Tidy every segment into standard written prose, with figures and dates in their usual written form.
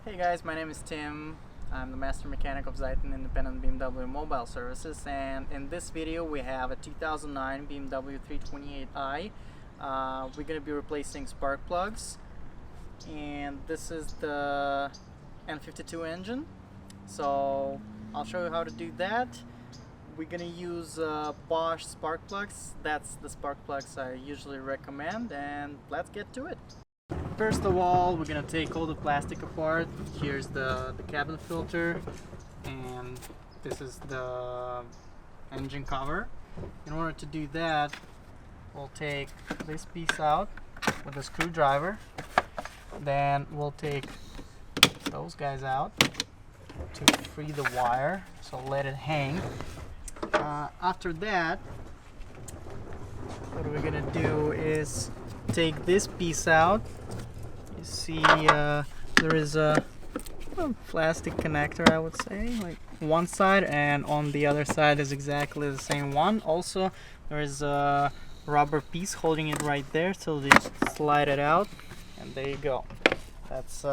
Hey guys, my name is Tim. I'm the Master Mechanic of Zeiton Independent BMW Mobile Services, and in this video we have a 2009 BMW 328i. We're going to be replacing spark plugs, and this is the N52 engine. So I'll show you how to do that. We're going to use BOSCH spark plugs. That's the spark plugs I usually recommend, and let's get to it. First of all, we're gonna take all the plastic apart. Here's the cabin filter, and this is the engine cover. In order to do that, we'll take this piece out with a screwdriver. Then we'll take those guys out to free the wire, so let it hang. After that, what we're gonna do is take this piece out. You see there is a plastic connector, I would say, like one side, and on the other side is exactly the same one. Also there is a rubber piece holding it right there, so they slide it out, and there you go. That's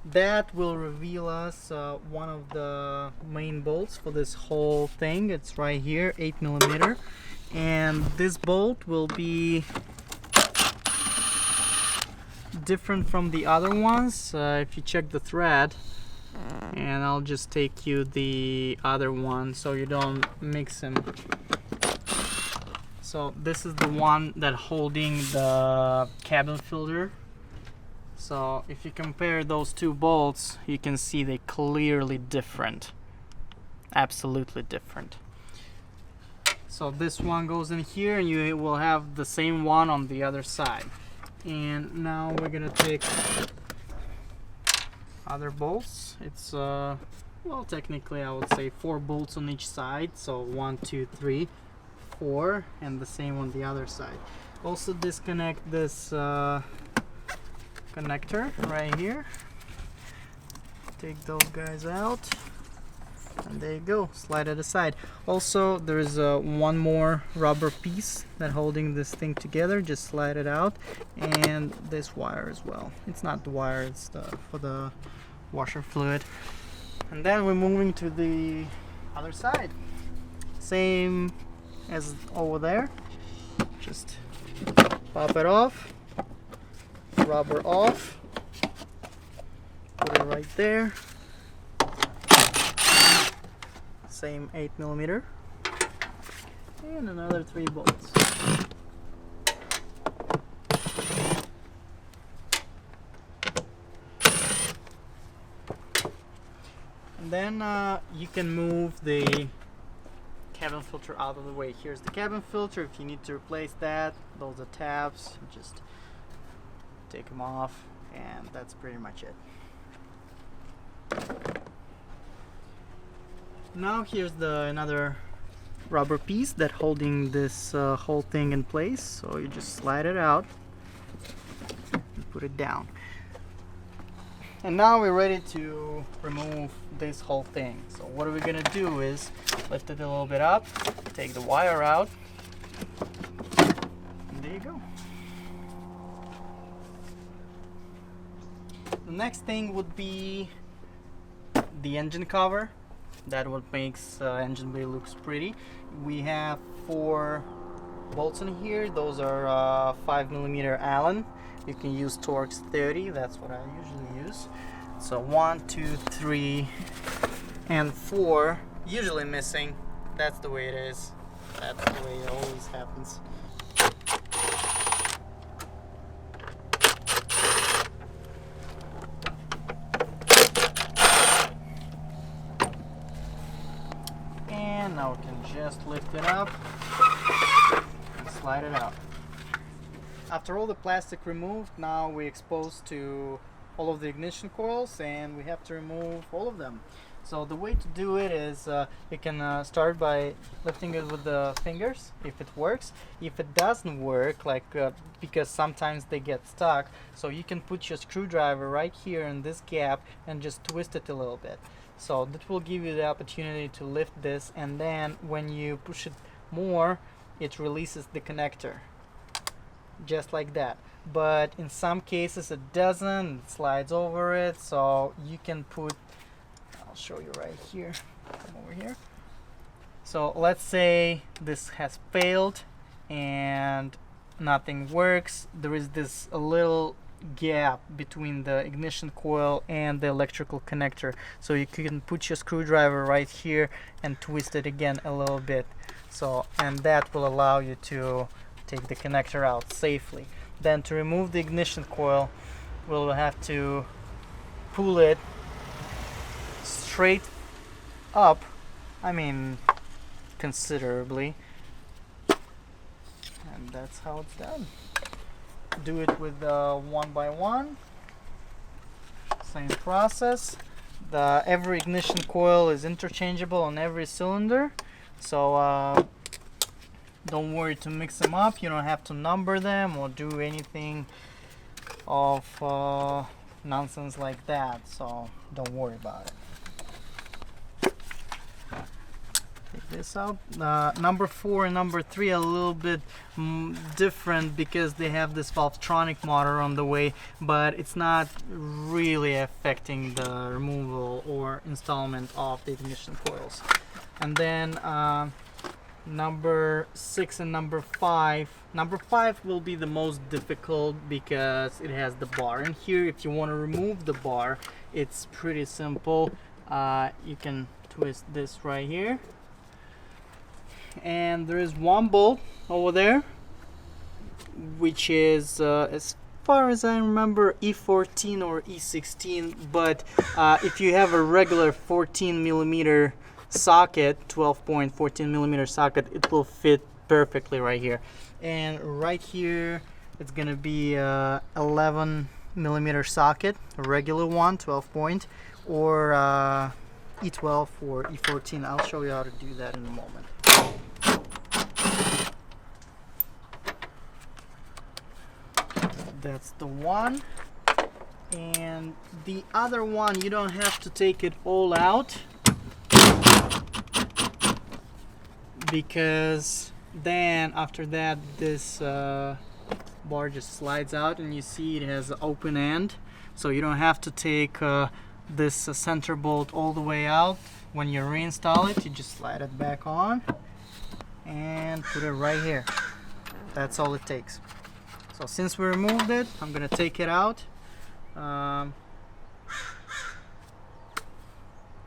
that will reveal us one of the main bolts for this whole thing. It's right here, 8mm, and this bolt will be different from the other ones. If you check the thread, and I'll just take you the other one so you don't mix them. So this is the one that holding the cabin filter. So if you compare those two bolts, you can see they're clearly different, absolutely different. So this one goes in here, and you will have the same one on the other side. And now we're gonna take other bolts. It's well, technically I would say 4 bolts on each side, so 1, 2, 3, 4, and the same on the other side. Also disconnect this connector right here. Take those guys out, and there you go, slide it aside. Also there is one more rubber piece that holding this thing together. Just slide it out, and this wire as well. It's not the wire, it's for the washer fluid. And then we're moving to the other side, same as over there. Just pop it off, rubber off, put it right there. Same 8mm, and another 3 bolts. And then you can move the cabin filter out of the way. Here's the cabin filter. If you need to replace that, those are tabs. Just take them off, and that's pretty much it. Now here's another rubber piece that holding this whole thing in place. So you just slide it out and put it down. And now we're ready to remove this whole thing. So what are we gonna do is lift it a little bit up, take the wire out, and there you go. The next thing would be the engine cover. That what makes engine bay looks pretty. We have 4 bolts in here. Those are 5mm Allen. You can use Torx 30. That's what I usually use. So 1, 2, 3, and 4. Usually missing. That's the way it is. That's the way it always happens. Now we can just lift it up and slide it out. After all the plastic removed, now we're exposed to all of the ignition coils, and we have to remove all of them. So the way to do it is you can start by lifting it with the fingers if it works. If it doesn't work, like because sometimes they get stuck, so you can put your screwdriver right here in this gap and just twist it a little bit. So that will give you the opportunity to lift this, and then when you push it more, it releases the connector. just like that. But in some cases it doesn't, it slides over it, so you can put, I'll show you right here, come over here. So let's say this has failed and nothing works. There is this a little gap between the ignition coil and the electrical connector, so you can put your screwdriver right here and twist it again a little bit, so, and that will allow you to take the connector out safely. Then to remove the ignition coil, we'll have to pull it straight up, I mean considerably, and that's how it's done. Do it with one by one, same process. Every ignition coil is interchangeable on every cylinder, so don't worry to mix them up. You don't have to number them or do anything of nonsense like that, so don't worry about it. Take this out. Number 4 and number 3 are a little bit different because they have this Valvetronic motor on the way, but it's not really affecting the removal or installment of the ignition coils. And then number 6 and number 5. Number 5 will be the most difficult because it has the bar in here. If you want to remove the bar, it's pretty simple. You can twist this right here, and there is one bolt over there, which is as far as I remember E14 or E16, but if you have a regular 14 millimeter socket, 12.14 millimeter socket, it will fit perfectly right here. And right here it's gonna be 11 millimeter socket, a regular one, 12 point, or E12 or E14. I'll show you how to do that in a moment. That's the one, and the other one you don't have to take it all out, because then after that this bar just slides out, and you see it has an open end, so you don't have to take this center bolt all the way out. When you reinstall it, you just slide it back on and put it right here. That's all it takes. So since we removed it, I'm gonna take it out.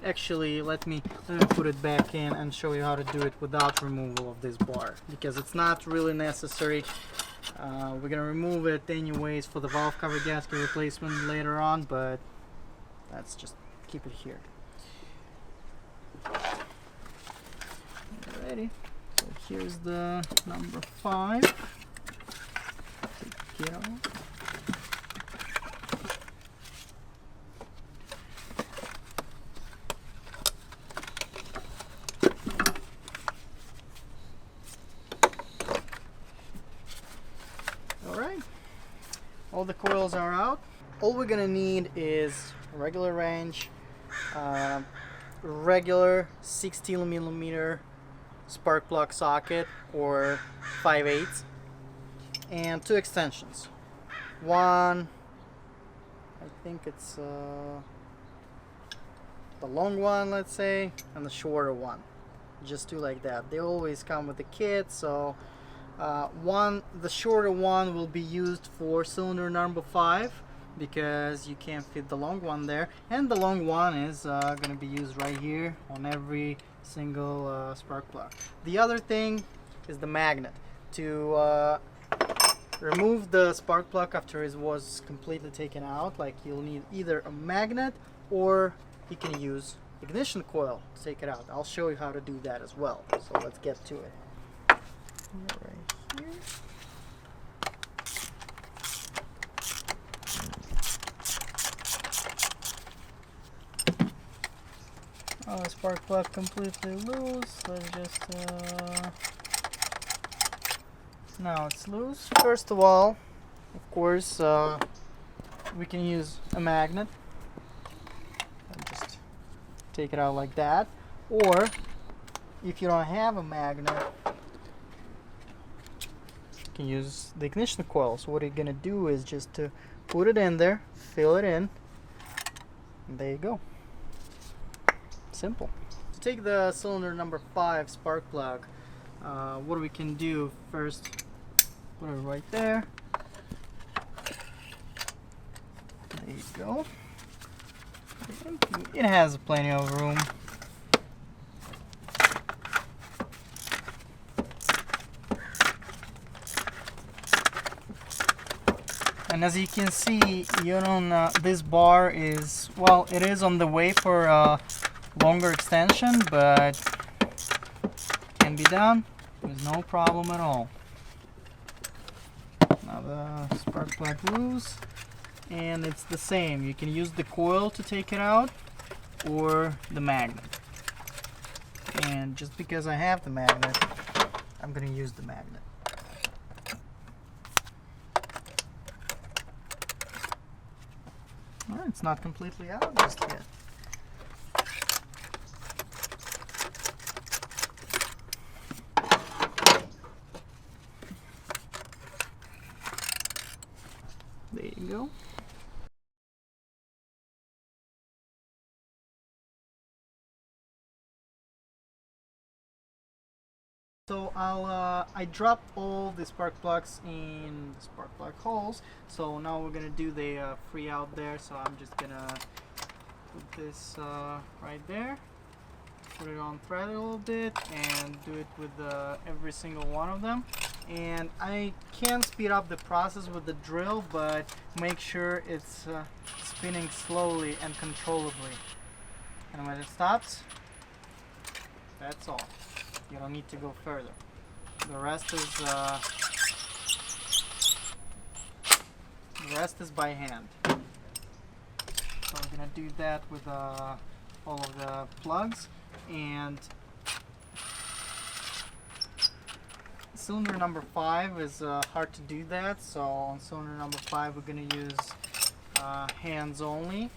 Actually, let me put it back in and show you how to do it without removal of this bar, because it's not really necessary. We're gonna remove it anyways for the valve cover gasket replacement later on, but let's just keep it here. Alrighty, so here's the number 5. Take it out. All the coils are out. All we're gonna need is a regular wrench, regular 16 millimeter spark plug socket or 5/8, and 2 extensions. One, I think it's the long one, let's say, and the shorter one. Just do like that. They always come with the kit, so the shorter one will be used for cylinder number 5 because you can't fit the long one there, and the long one is going to be used right here on every single spark plug. The other thing is the magnet. To remove the spark plug after it was completely taken out, like, you'll need either a magnet or you can use ignition coil to take it out. I'll show you how to do that as well, so let's get to it. Right here. Oh, spark plug completely loose. Let's just now it's loose. First of all, of course, we can use a magnet and just take it out like that, or if you don't have a magnet, you can use the ignition coil. So what you're gonna do is just to put it in there, fill it in, and there you go. Simple. To take the cylinder number 5 spark plug, what we can do first, put it right there. There you go. It has plenty of room. And as you can see, this bar is, well, it is on the way for a longer extension, but can be done with no problem at all. Now the spark plug loose, and it's the same. You can use the coil to take it out or the magnet. And just because I have the magnet, I'm going to use the magnet. Well, it's not completely out just yet. There you go. So I dropped all the spark plugs in the spark plug holes. So now we're gonna do the free out there. So I'm just gonna put this right there, put it on thread a little bit, and do it with every single one of them. And I can speed up the process with the drill, but make sure it's spinning slowly and controllably. And when it stops, that's all. You don't need to go further. The rest is by hand. So I'm gonna do that with all of the plugs. And cylinder number 5 is hard to do that. So on cylinder number 5, we're gonna use hands only.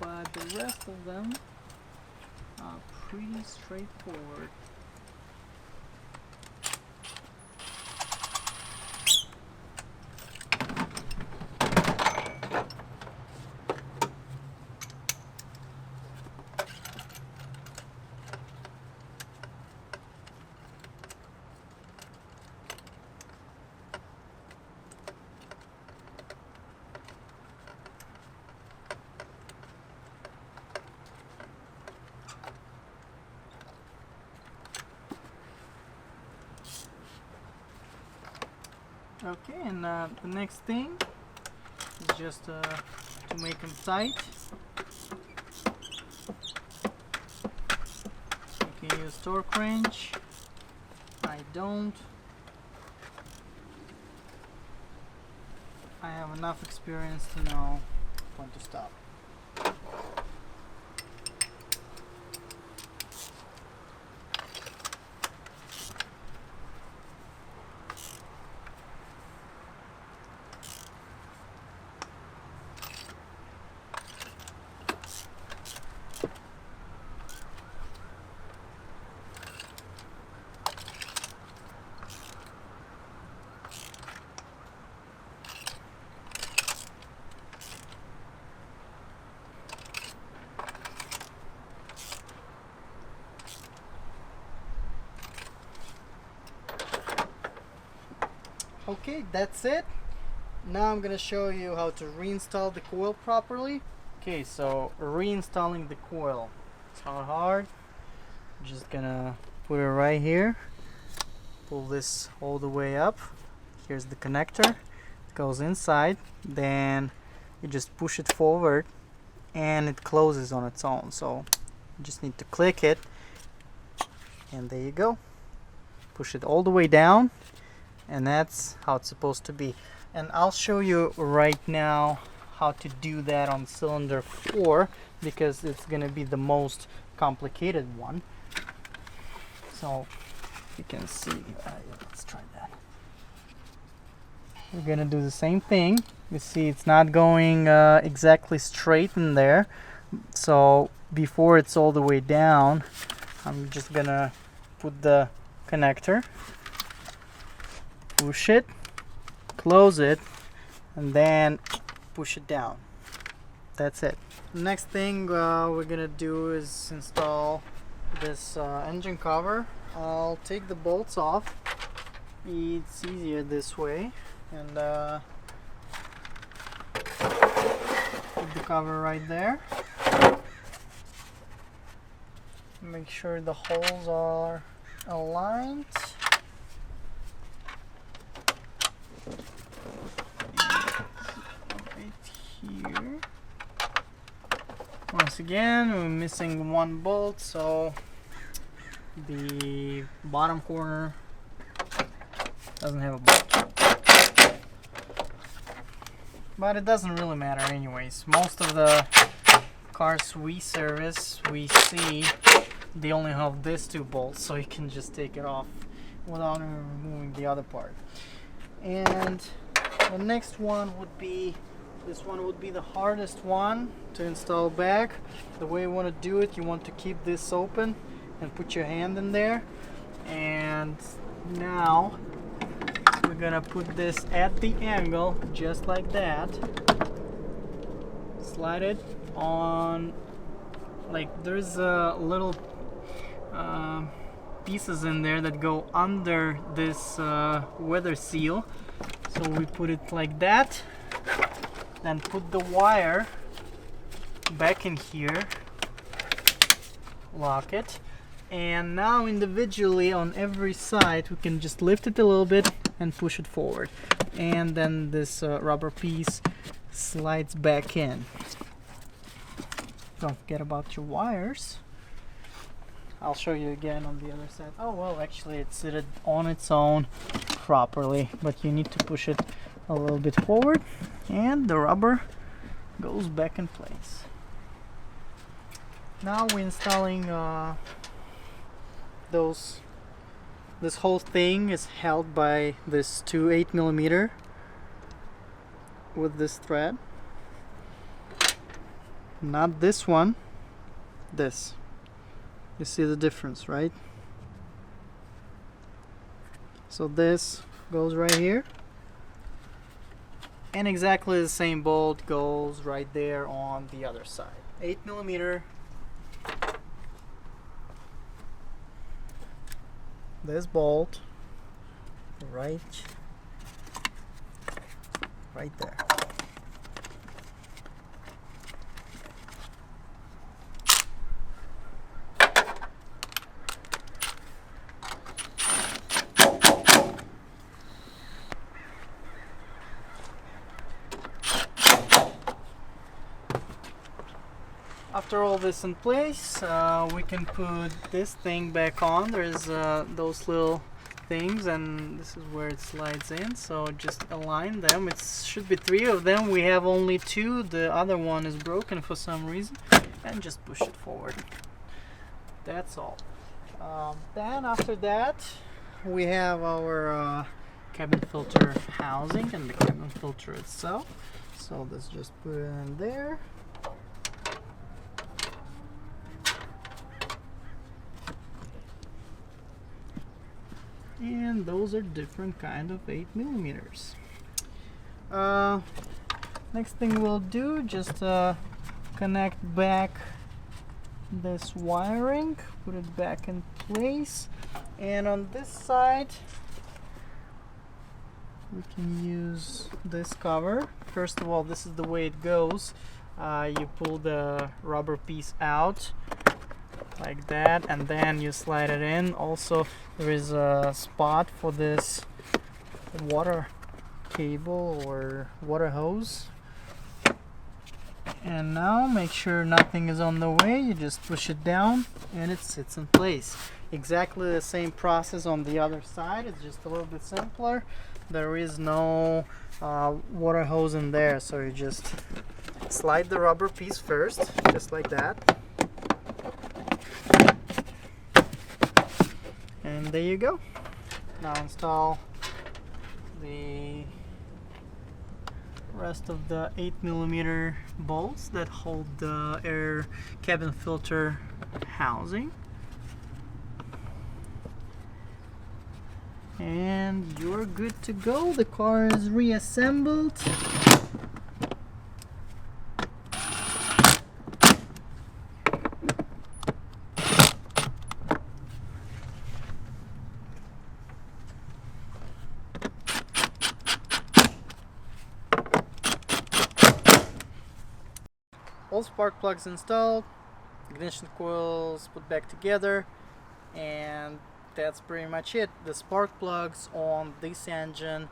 But the rest of them are pretty straightforward. Okay, and the next thing is just to make them tight. You can use torque wrench. I don't. I have enough experience to know when to stop. Okay, that's it. Now I'm gonna show you how to reinstall the coil properly. Okay, so reinstalling the coil. It's not hard. I'm just gonna put it right here. Pull this all the way up. Here's the connector. It goes inside. Then you just push it forward and it closes on its own. So you just need to click it and there you go. Push it all the way down. And that's how it's supposed to be. And I'll show you right now how to do that on cylinder 4 because it's gonna be the most complicated one. So you can see, let's try that. We're gonna do the same thing. You see it's not going exactly straight in there. So before it's all the way down, I'm just gonna put the connector, push it, close it, and then push it down. That's it. Next thing we're gonna do is install this engine cover. I'll take the bolts off. It's easier this way, and put the cover right there. Make sure the holes are aligned. Right here. Once again, we're missing one bolt, so the bottom corner doesn't have a bolt. But it doesn't really matter anyways. Most of the cars we service, we see they only have these two bolts, so you can just take it off without removing the other part. And the next one would be, this one would be the hardest one to install back. The way you want to do it, you want to keep this open and put your hand in there. And now we're gonna put this at the angle, just like that. Slide it on, like there's a little pieces in there that go under this weather seal. So we put it like that, then put the wire back in here, lock it, and now individually on every side we can just lift it a little bit and push it forward, and then this rubber piece slides back in. Don't forget about your wires. I'll show you again on the other side. Oh well, actually it's seated on its own properly, but you need to push it a little bit forward and the rubber goes back in place. Now we're installing this whole thing is held by this two 8mm with this thread. Not this one, this. You see the difference, right? So this goes right here, and exactly the same bolt goes right there on the other side. 8mm. This bolt right there. After all this in place, we can put this thing back on. There's those little things, and this is where it slides in, so just align them. It should be 3 of them. We have only 2. The other one is broken for some reason, and just push it forward. That's all. Then after that we have our cabin filter housing and the cabin filter itself, so let's just put it in there. And those are different kind of 8mm. Next thing we'll do, just connect back this wiring, put it back in place, and on this side we can use this cover. First of all, this is the way it goes. You pull the rubber piece out like that, and then you slide it in. Also, there is a spot for this water cable or water hose. And now make sure nothing is on the way. You just push it down and it sits in place. Exactly the same process on the other side. It's just a little bit simpler. There is no water hose in there, so you just slide the rubber piece first, just like that. And there you go. Now install the rest of the 8mm bolts that hold the air cabin filter housing. And you're good to go. The car is reassembled. All spark plugs installed, ignition coils put back together, and that's pretty much it. The spark plugs on this engine,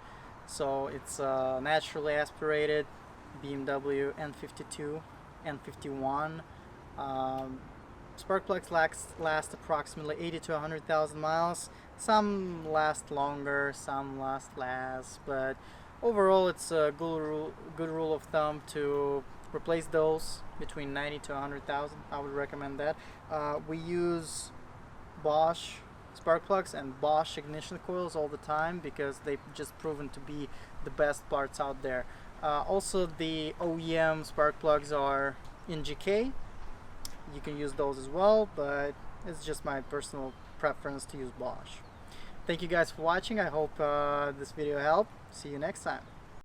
so it's naturally aspirated BMW N52, N51. Spark plugs last approximately 80 to 100,000 miles. Some last longer, some last less, but overall it's a good rule of thumb to replace those between 90 to 100,000. I would recommend that. We use BOSCH spark plugs and BOSCH ignition coils all the time because they've just proven to be the best parts out there. Also, the OEM spark plugs are in GK. You can use those as well, but it's just my personal preference to use BOSCH. Thank you guys for watching. I hope this video helped. See you next time.